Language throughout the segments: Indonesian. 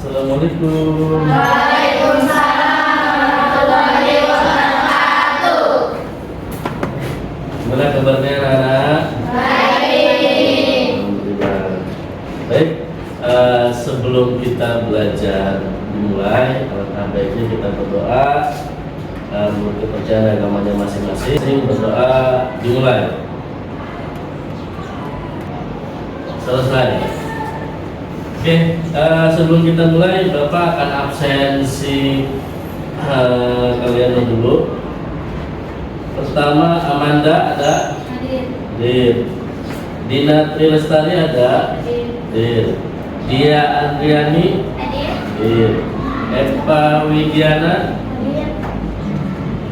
Assalamualaikum. Waalaikumsalam warahmatullahi wabarakatuh. Gimana kabarnya anak-anak? Baik. Alhamdulillah. Baik, sebelum kita belajar dimulai, alangkah baiknya kita berdoa menurut kepercayaan agamanya masing-masing. Berdoa dimulai. Selesai. Oke, sebelum kita mulai, Bapak akan absensi kalian dulu. Pertama, Amanda ada? Hadir. Dina Trilestari ada? Hadir. Dia Andriani? Hadir. Eva Widiana?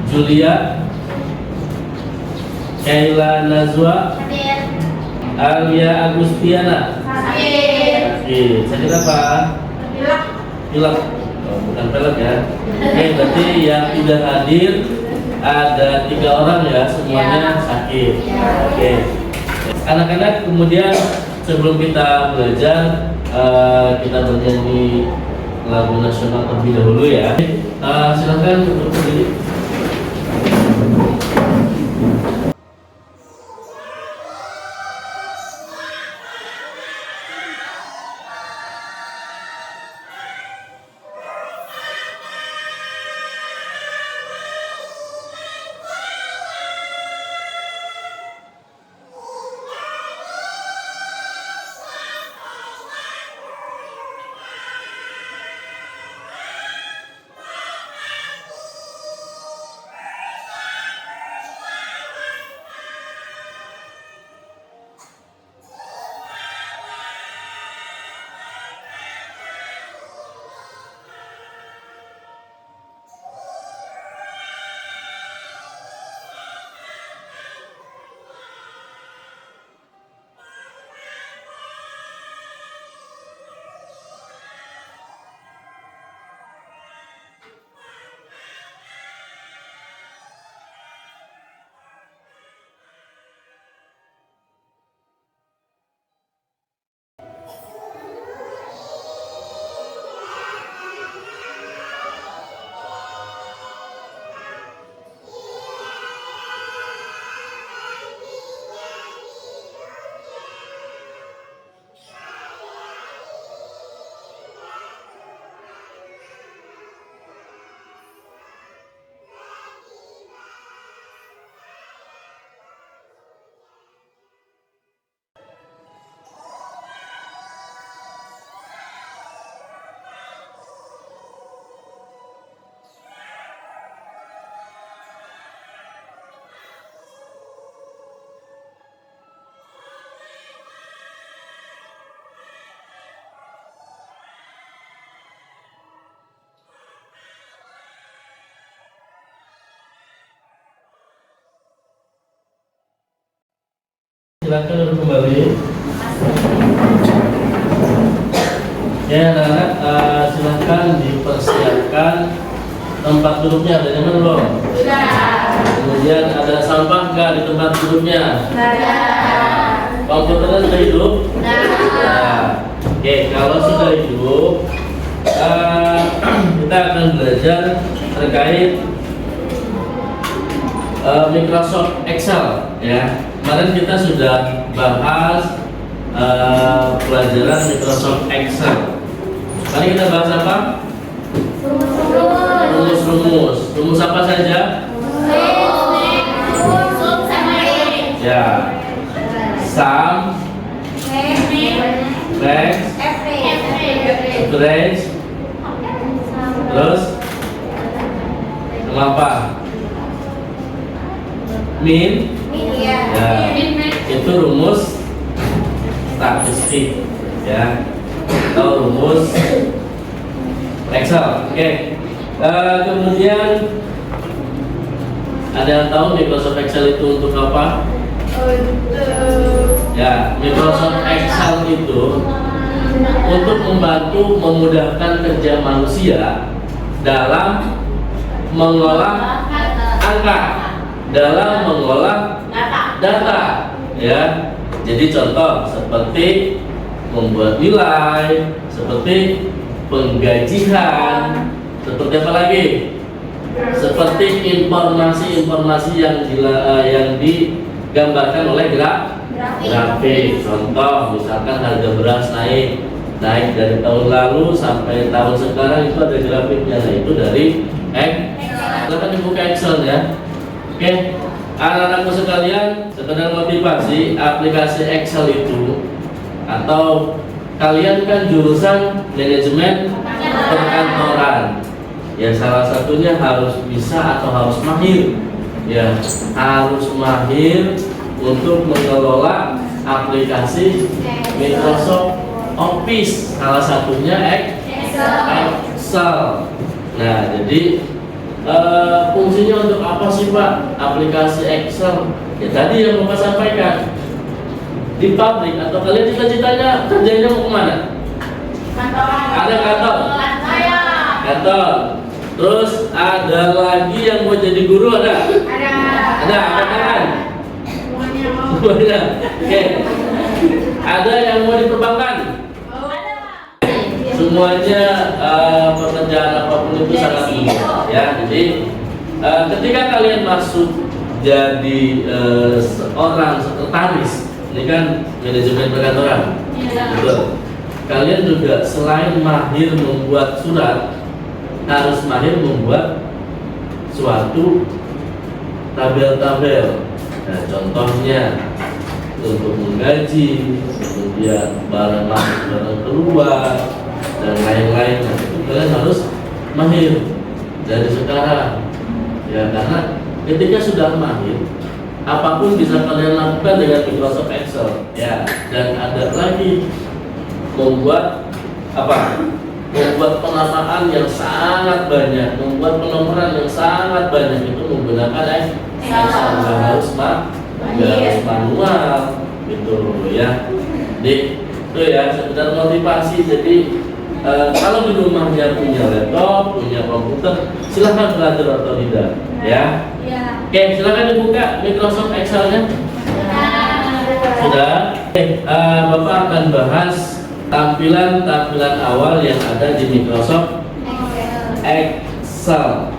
Julia? Kayla Nazwa? Alia Agustiana? Oke, sakit apa? Pilek. Oh, bukan pelek ya. Oke, berarti yang tidak hadir ada 3 orang ya, semuanya sakit. Oke. Anak-anak, kemudian sebelum kita belajar, kita bernyanyi lagu nasional terlebih dahulu ya. Silakan untuk berdiri. Silakan duduk kembali. Ya anak-anak, silakan dipersiapkan tempat duduknya. Ada nyaman belum? Sudah. Kemudian ada sampah nggak di tempat duduknya? Ada. Komputernya sudah hidup? Nah. Oke, kalau sudah hidup, kita akan belajar terkait Microsoft Excel ya. Kemarin kita sudah bahas pelajaran Microsoft Excel. Kali kita bahas apa? Rumus-rumus. Rumus apa saja? Ya. Sum, max, average, terus sama apa? Min. Ya, itu rumus statistik ya, atau rumus Excel. Oke. Kemudian ada yang tahu Microsoft Excel itu untuk apa? Ya, Microsoft Excel itu untuk membantu memudahkan kerja manusia dalam mengolah angka, dalam mengolah data ya. Jadi contoh seperti membuat nilai, seperti penggajian, seperti apa lagi? Seperti informasi-informasi yang digambarkan oleh grafik. Contoh, misalkan harga beras naik dari tahun lalu sampai tahun sekarang, itu ada grafiknya. Nah, itu dari Excel. Silahkan dibuka Excel ya. Oke, anak-anakku sekalian, sekedar motivasi, aplikasi Excel itu, atau kalian kan jurusan manajemen perkantoran, ya salah satunya harus bisa atau harus mahir, ya harus mahir untuk mengelola aplikasi Microsoft Office, salah satunya Excel. Nah, jadi fungsinya untuk apa sih Pak aplikasi Excel? Ya tadi yang Bapak sampaikan, di pabrik atau kalian cita-citanya kerjanya mau kemana? Ada kantor. Terus ada lagi yang mau jadi guru, ada? Ada, angkat tangan. Semuanya. Oke. Ada yang mau di perbankan? Semuanya pekerjaan apapun itu sangat mudah ya. Jadi ketika kalian masuk jadi seorang sekretaris, ini kan manajemen perkantoran, betul. Kalian juga selain mahir membuat surat, harus mahir membuat suatu tabel-tabel. Nah, contohnya untuk menggaji, kemudian barang masuk, barang keluar, dan lain-lain. Nah, itu kalian harus mahir dari sekarang, ya karena ketika sudah mahir, apapun bisa kalian lakukan dengan Microsoft Excel, ya. Dan ada lagi membuat apa? Membuat penamaan yang sangat banyak, membuat penomoran yang sangat banyak itu menggunakan Excel. Nggak harus manual, gitu ya. Jadi itu ya sekedar motivasi. Jadi kalau di rumahnya punya laptop, punya komputer, silahkan belajar atau tidak, ya. Oke, silakan dibuka Microsoft Excel-nya. Sudah. Bapak akan bahas tampilan awal yang ada di Microsoft Excel.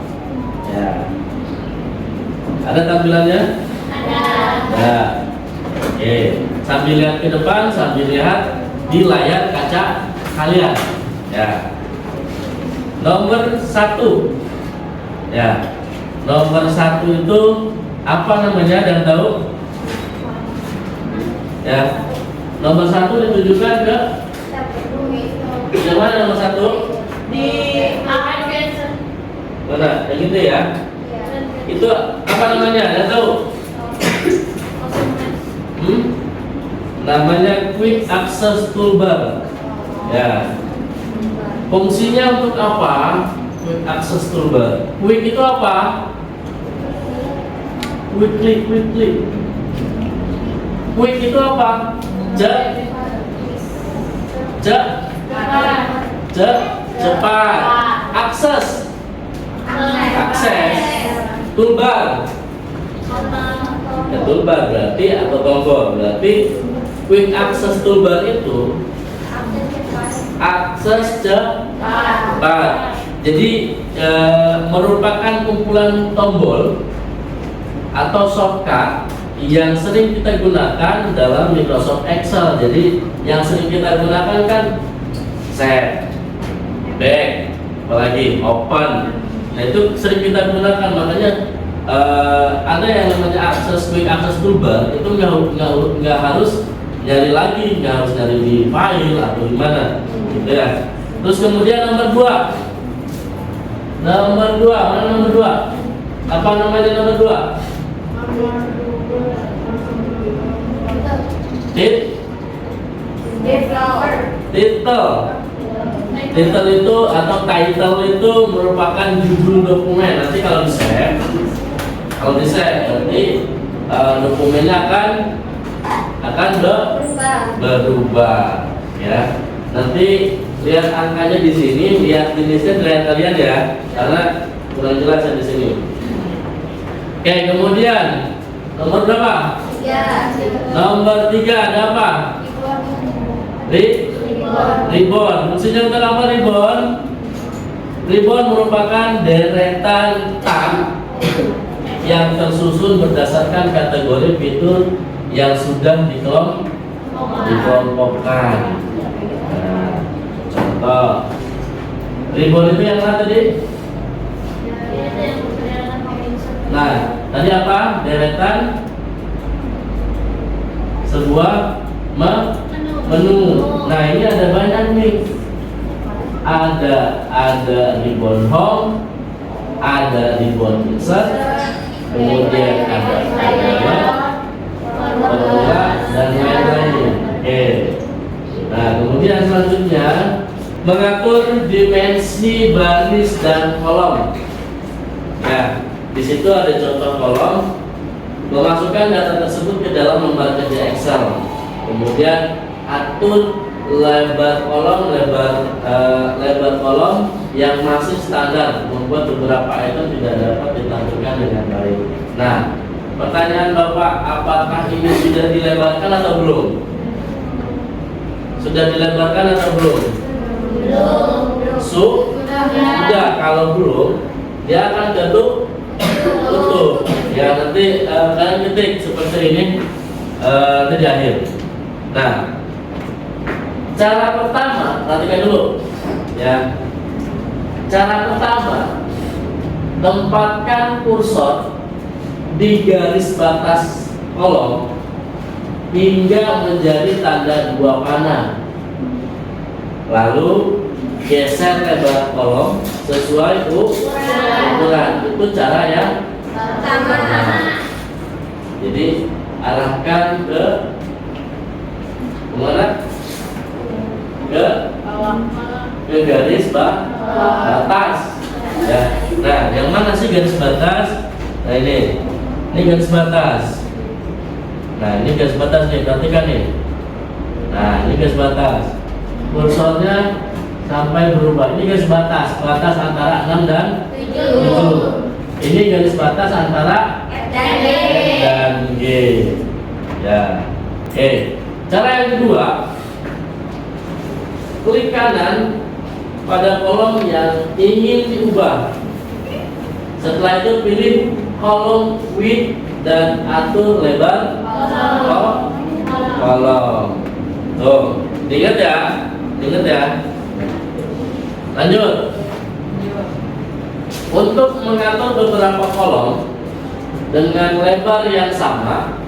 Ya. Ada tampilannya? Ada. Oke, sambil lihat ke depan, sambil lihat di layar kaca kalian. Ya. Nomor 1. Ya. Nomor 1 itu apa namanya, dan tahu? Ya. Nomor 1 ditujukan ke yang mana nomor 1? Di Mana? Yang itu ya? Itu apa namanya? Ada tahu? Namanya Quick Access Toolbar. Ya. Fungsinya untuk apa? Quick Access Toolbar. Quick itu apa? Quick. Quick itu apa? Cepat. Akses. Toolbar. Ya, toolbar berarti atau tombol berarti Quick Access Toolbar itu akses cepat. Jadi merupakan kumpulan tombol atau shortcut yang sering kita gunakan dalam Microsoft Excel. Jadi yang sering kita gunakan kan set, back, apalagi open. Nah, itu sering kita gunakan. Makanya ada yang namanya Quick Access Toolbar itu nggak harus nyari lagi, nggak harus nyari di file atau gimana, gitu ya. Terus kemudian nomor 2. Nomor 2, mana nomor 2? Apa namanya nomor 2? Title itu atau title itu merupakan judul dokumen. Nanti kalau di save nanti dokumennya akan berubah, ya. Nanti lihat angkanya di sini, lihat jenisnya lihat kalian ya, karena kurang jelas ya di sini. Oke, kemudian nomor berapa? 3. Nomor 3 ada apa? Ribbon. Fungsinya untuk apa ribbon? Ribbon merupakan deretan tag yang tersusun berdasarkan kategori fitur yang sudah dikelompokkan. Nah, contoh ribbon itu yang mana tadi? Nah, tadi apa? Deretan sebuah menu. Nah, ini ada banyak nih. Ada ribbon home, ada ribbon insert, kemudian ada formula dan lain-lainnya. Oke. Nah, kemudian selanjutnya mengatur dimensi baris dan kolom. Nah, di situ ada contoh kolom. Memasukkan data tersebut ke dalam lembar kerja Excel. Kemudian atur lebar kolom yang masih standar, membuat beberapa item tidak dapat ditampilkan dengan baik. Nah, pertanyaan Bapak, apakah ini sudah dilebarkan atau belum? Sudah dilebarkan atau belum? Sudah. Kalau belum, dia akan tutup. Ya, nanti kalian ketik seperti ini nanti di akhir. Nah, cara pertama, perhatikan dulu ya. Cara pertama, tempatkan kursor di garis batas kolom hingga menjadi tanda dua panah. Lalu geser lebar kolom sesuai ukuran. Itu cara yang pertama. Jadi arahkan ke mana? Ke garis batas. Ya. Nah, yang mana sih garis batas? Nah, ini garis batas. Nah, ini garis batas nih, perhatikan nih. Nah, ini garis batas. Kursornya sampai berubah. Ini garis batas antara 6 dan 7. Ini garis batas antara F dan G. Ya. Oke. Cara yang kedua, klik kanan pada kolom yang ingin diubah. Setelah itu pilih kolom width dan atur lebar kolom. Tuh, ingat ya. Lanjut. Untuk mengatur beberapa kolom dengan lebar yang sama,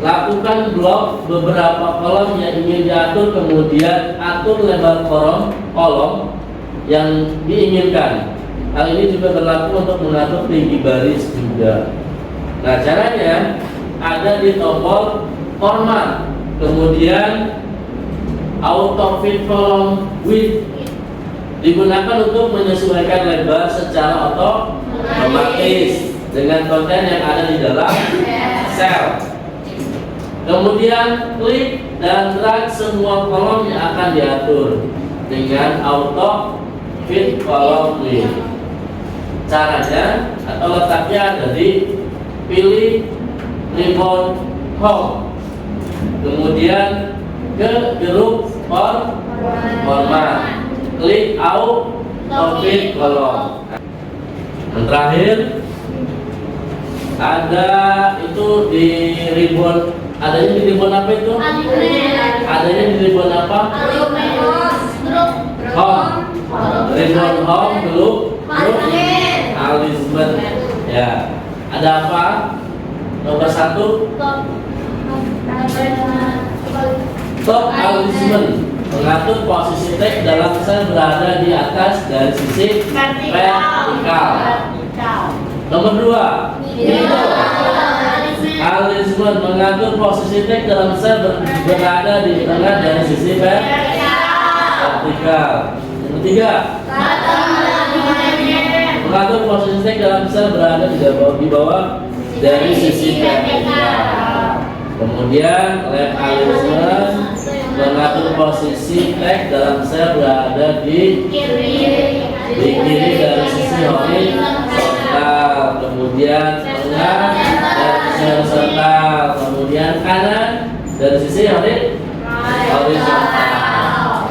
lakukan blok beberapa kolom yang ingin diatur, kemudian atur lebar kolom yang diinginkan. Hal ini juga berlaku untuk mengatur tinggi baris juga. Nah, caranya ada di tombol format, kemudian auto fit column width digunakan untuk menyesuaikan lebar secara otomatis dengan konten yang ada di dalam sel. Kemudian klik dan drag semua kolom yang akan diatur dengan auto fit column width. Caranya atau letaknya ada di pilih ribbon home, kemudian ke grup format, klik auto fit column. Dan terakhir ada itu di ribbon. Adanya di ribbon apa itu? Adanya di ribbon apa? Home. Ribbon home grup alignment. Ya. Ada apa? Nomor 1 top alignment, mengatur posisi teks dalam sel berada di atas dari sisi vertikal. Nomor 2 alignment, mengatur posisi teks dalam sel berada di tengah dari sisi vertikal. Nomor 3 mengatur posisi teks dalam sel berada di bawah dari sisi vertikal. Kemudian left alignment, mengatur posisi teks dalam sel berada di kiri dari sisi horizontal. Kemudian tengah dari sisi horizontal. Kemudian kanan dari sisi horizontal.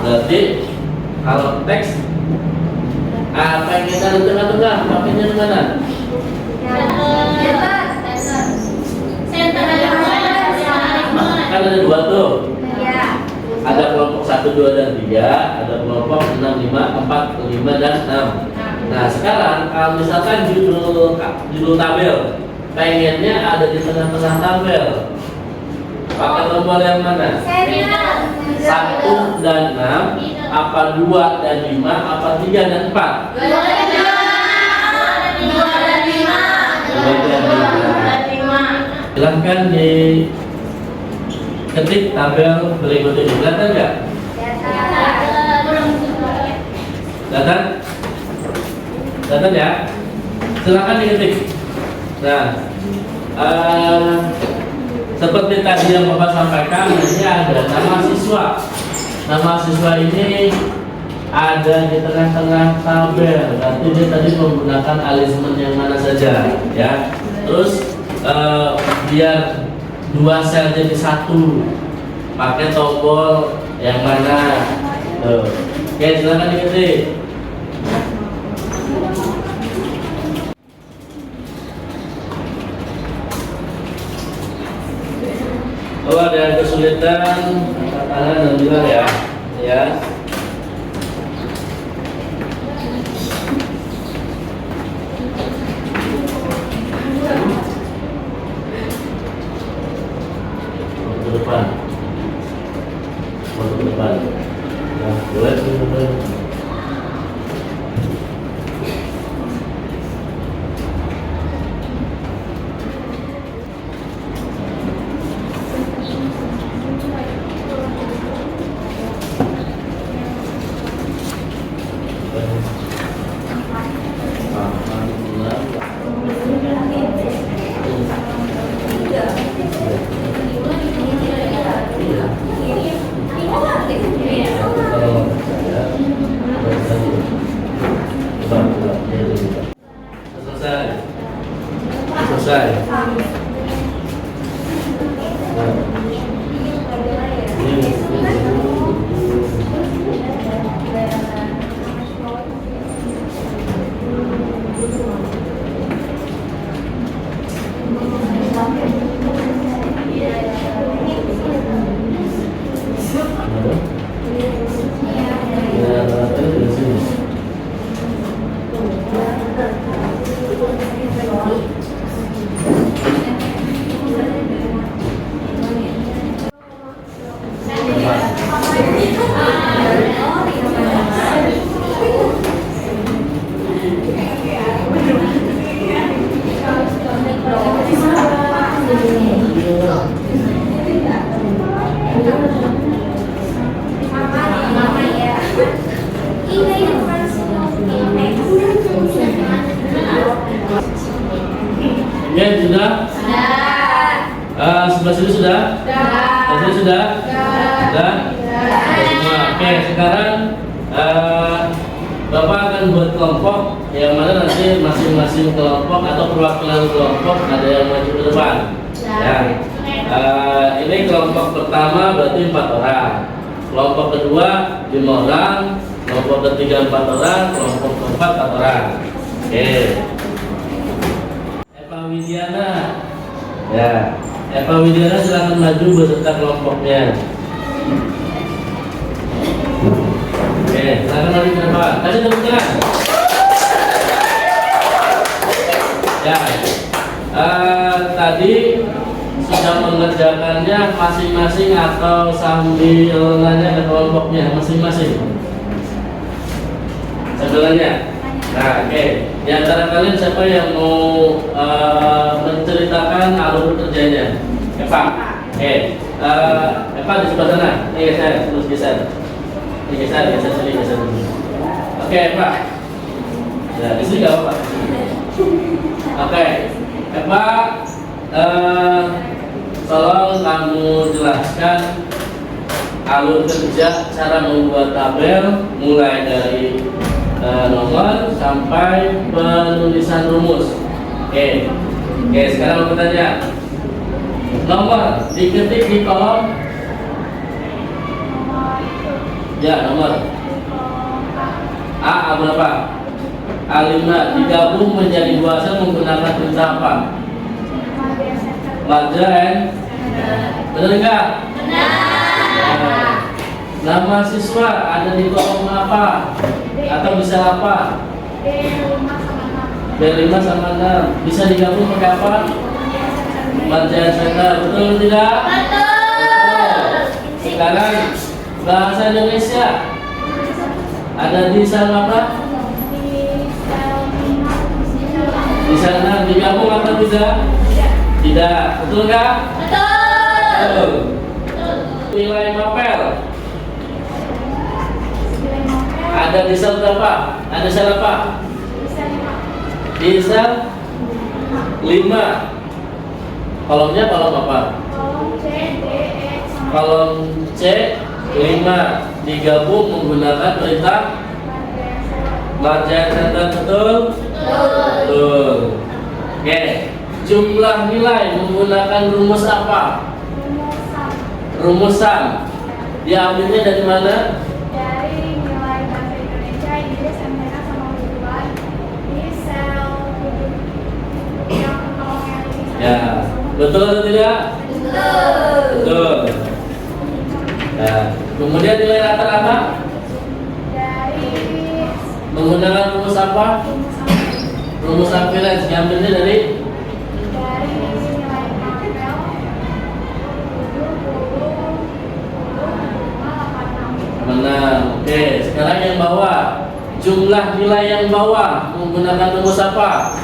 Berarti kalau teks pengennya di tengah-tengah, pakainya di mana? Kan ada dua tuh. Ada kelompok 1, 2, dan 3, ada kelompok 6, 5, 4, 5, dan 6. Nah sekarang kalau misalkan judul tabel pengennya ada di tengah-tengah tabel, pakai tombol yang mana? 1 dan 6, apa 2 dan 5, apa 3 dan 4? 2 dan 5. Silahkan diketik tabel berikut ini. Kelihatan nggak? Kelihatan? Kelihatan ya? Silahkan diketik. Nah, seperti tadi yang Bapak sampaikan, ini ada nama siswa. Nama siswa ini ada di tengah-tengah tabel. Berarti dia tadi menggunakan alismen yang mana saja, ya. Terus biar 2 sel jadi 1, pakai tombol yang mana? Oke, silakan diketik. Kalau ada yang kesulitan, angkat tangan dan bilang ya, ya. Ke depan, ke depan. Nah, boleh ke depan. Selesai. Ya sudah. Sebelah sini sudah. Sebelah sini sudah. Sudah. Semua. Oke, sekarang Bapak akan buat kelompok yang mana nanti masing-masing kelompok atau perwakilan kelompok ada yang maju ke depan. Ya. Ini kelompok pertama berarti 4 orang. Kelompok kedua 5 orang. Kelompok ketiga 4 orang. Kelompok keempat 4 orang. Oke. Eva Widiana. Ya. Eva Widiana silakan maju beserta kelompoknya. Oke, silakan maju ke depan. Tadi tepuk tangan. Ya. Tadi sudah mengerjakannya masing-masing atau sambil nanya ke kelompoknya masing-masing? Sambil nanya. Nah, oke. Di antara kalian siapa yang mau menceritakan alur kerjanya? Eva. Oke. Eva di sebelah sana. Ini geser, terus geser. Ini geser sini, geser dulu. Oke, Eva. Ya, di sini nggak apa-apa. Oke, Eva. Tolong kamu jelaskan alur kerja cara membuat tabel mulai dari nomor sampai penulisan rumus. Oke, sekarang aku tanya. Nomor diketik di kolom Ya, nomor A berapa? A5 digabung menjadi dua sel menggunakan perintah apa? Larger and benar enggak? Benar. Nama siswa ada di kolom apa? Atau bisa apa? B5 sama 6 bisa digabung pakai apa? Larger center, betul atau tidak? Betul. Sekarang bahasa Indonesia ada di sel apa? Di sana digabung atau tidak? Tidak, betul nggak? Betul. Nilai mapel ada di sel berapa? Ada sel apa? Di sel 5. Kolomnya kolom apa? Kolom C 5 digabung menggunakan perintah larger center, betul? Betul. Oke, jumlah nilai menggunakan rumus apa? Rumus sum. Diambilnya dari mana? Dari nilai bahasa Indonesia, Inggris, MTK sama hubungan di sel yang kolomnya ini. Ya, betul atau tidak? Betul. Nah, kemudian nilai rata-rata Dari menggunakan rumus apa? Rumus average. Diambilnya dari nilai mapel 70, 80, 85, 86. menang. Oke, sekarang yang bawah. Jumlah nilai yang bawah menggunakan rumus apa?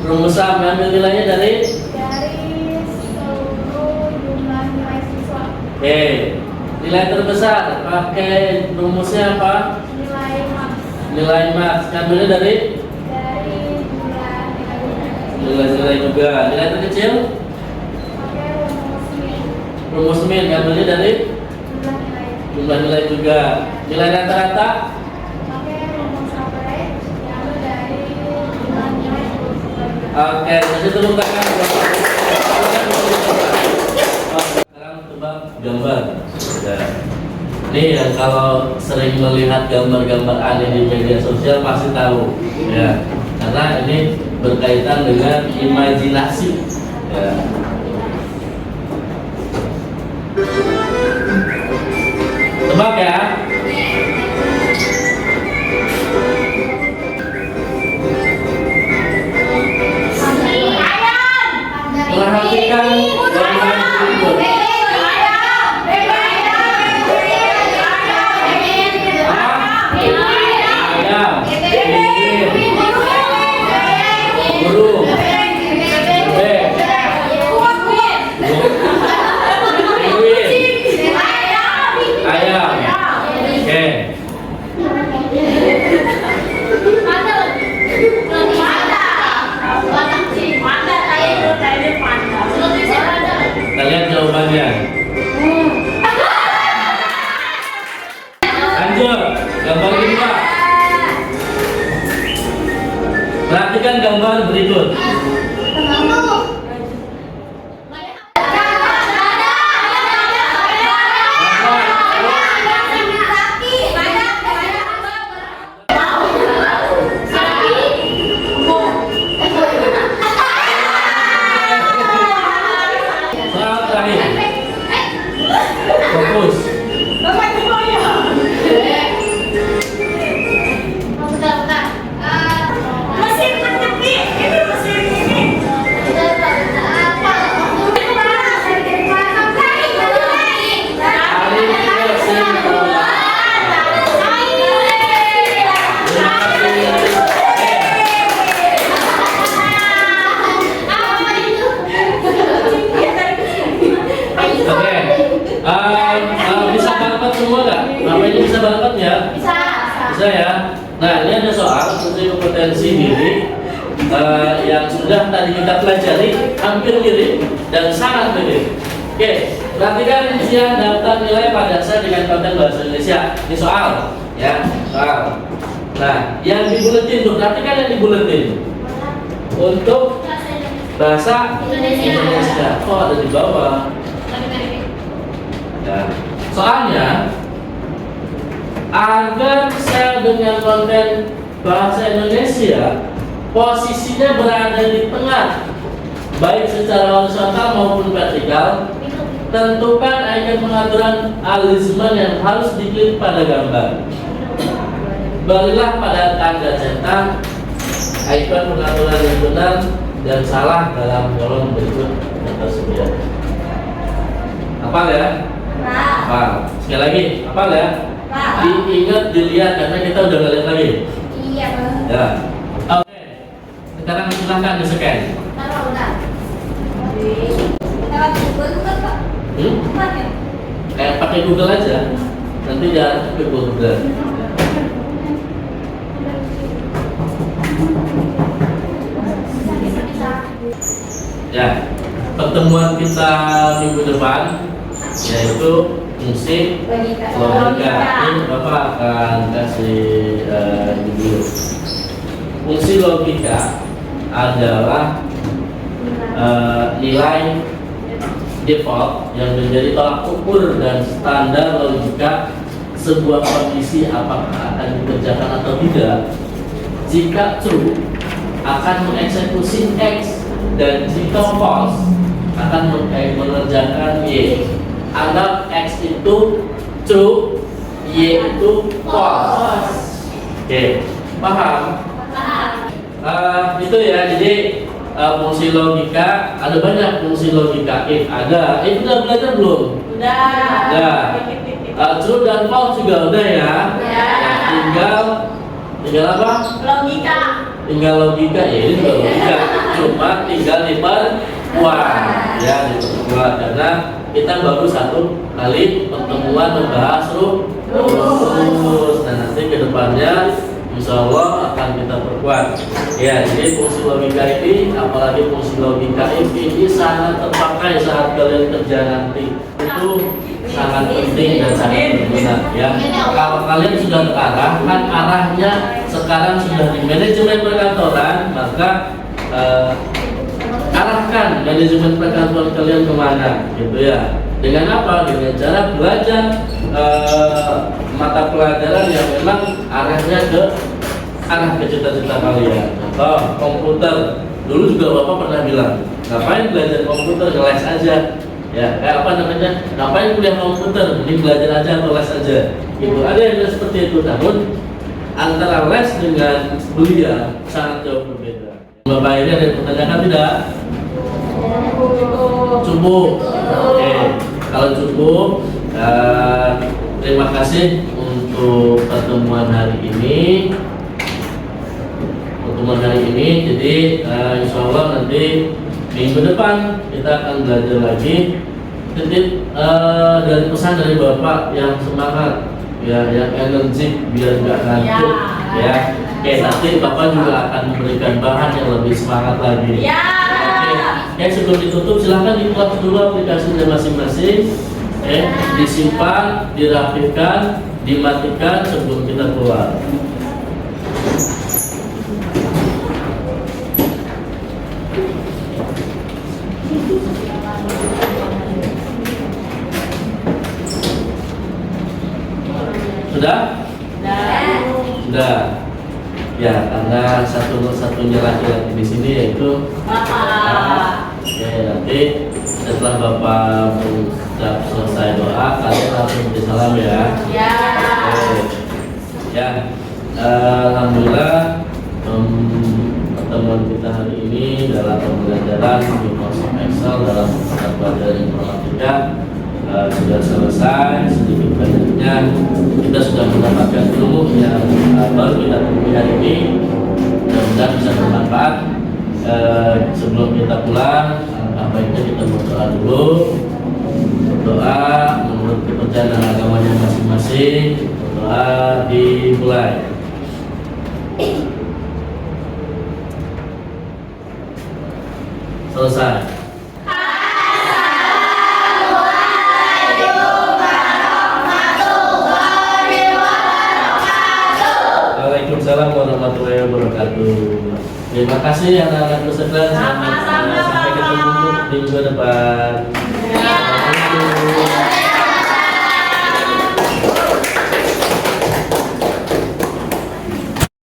Rumus sum. Ambil nilainya dari seluruh jumlah nilai siswa. Oke, nilai terbesar pakai rumusnya apa? Nilai max Nilai max. Ambilnya dari jumlah nilai nilai juga. Nilai terkecil pakai rumus min. Ambilnya dari jumlah nilai jumlah nilai juga. Nilai rata-rata pakai rumus average yang dari jumlah nilai siswa. oke, kasih tepuk tangan. Sekarang tebak gambar. Ya. Ini yang kalau sering melihat gambar-gambar aneh di media sosial pasti tahu, ya. Karena ini berkaitan dengan imajinasi. Ya. Tebak ya. Perhatikan gambar berikut. Ayam, pinggir, burung, bebek, pinguin, ayam. Oke. Kita lihat jawabannya. Lanjut, gambar kedua. Perhatikan gambar berikut. Soal terakhir. Fokus. Oke, bisa balapan semua nggak? Bapak ini bisa balapan ya? Bisa ya. Nah, ini ada soal uji kompetensi diri yang sudah tadi kita pelajari, hampir mirip dan sangat mirip. Oke, perhatikan rincian daftar nilai pada saya dengan konten bahasa Indonesia. Ini soal, ya, soal. Nah, yang di buletin tuh, perhatikan yang di buletin. Untuk bahasa Indonesia. Oh, ada di bawah. Ya. Soalnya agar sel dengan konten bahasa Indonesia posisinya berada di tengah, baik secara horizontal maupun vertikal. Tentukan icon pengaturan alignment yang harus diklik pada gambar. Balilah pada tanda cetak icon pengaturan yang benar dan salah dalam kolom berikut yang tersedia. Hafal ya? Hafal. Sekali lagi, hafal ya? Diingat, dilihat karena kita udah ngeliat lagi. Iya, Bang. Ya. Oke. Sekarang silahkan di-scan. Kayak pakai Google aja. Nanti jangan pakai Google. Ya, pertemuan kita minggu depan yaitu musik logika. Ini Bapak akan kasih dulu. Fungsi logika adalah nilai default yang menjadi tolak ukur dan standar logika sebuah kondisi apakah akan dikerjakan atau tidak. Jika true akan mengeksekusi X, dan jika false akan mengerjakan Y. Anggap X itu true, Y itu false. Oke, paham? Itu ya. Jadi fungsi logika ada banyak. Fungsi logika if ada. Udah belajar belum? Udah. True dan false juga udah ya. Tinggal apa? Logika. Tinggal logika ya, ini juga logika. Cuma tinggal diperkuat ya, diperkuat karena kita baru satu kali pertemuan membahas rumus. Nah, nanti kedepannya insya Allah akan kita perkuat. Ya, jadi fungsi logika ini, apalagi fungsi logika ini sangat terpakai saat kalian kerja nanti. Itu sangat penting dan sangat berguna ya. Kalau kalian sudah terarah, kan arahnya sekarang sudah di manajemen perkantoran, maka arahkan manajemen perkantoran kalian kemana, gitu ya. Dengan apa? Dengan cara belajar mata pelajaran yang memang arahnya ke arah ke cita-cita kalian. Contoh komputer, dulu juga Bapak pernah bilang, ngapain belajar komputer, ngeles aja. Ya, kayak apa namanya? Ngapain kuliah komputer? Ini belajar aja atau les aja? Gitu. Ada yang bilang seperti itu. Namun antara les dengan kuliah sangat jauh berbeda. Bapak ini ada yang menanyakan tidak? Cukup. Oke. Kalau cukup, terima kasih untuk pertemuan hari ini. Jadi insya Allah nanti minggu depan kita akan belajar lagi. Titip dari pesan dari Bapak yang semangat, ya, yang energik biar nggak ngantuk, ya. Oke, nanti Bapak juga akan memberikan bahan yang lebih semangat lagi. Oke, sebelum ditutup silahkan di-close dulu aplikasinya masing-masing. Disimpan, dirapikan, dimatikan sebelum kita keluar. Sudah? Sudah. Ya, karena satu-satunya laki-laki di sini yaitu Bapak. Ya, nanti setelah Bapak sudah selesai doa, kalian langsung salam ya. Ya. Ya. Alhamdulillah pertemuan kita hari ini dalam pembelajaran Microsoft Excel dalam mata pelajaran informatika sudah selesai. Sedikit banyaknya kita sudah mendapatkan ilmu yang baru kita temui hari ini, mudah-mudahan bisa bermanfaat. Sebelum kita pulang, baiknya kita berdoa dulu. Berdoa menurut kepercayaan agamanya masing-masing. Berdoa dimulai. Selesai. Waalaikumsalam warahmatullahi wabarakatuh. Terima kasih anak-anak peserta. Sampai ketemu di minggu depan.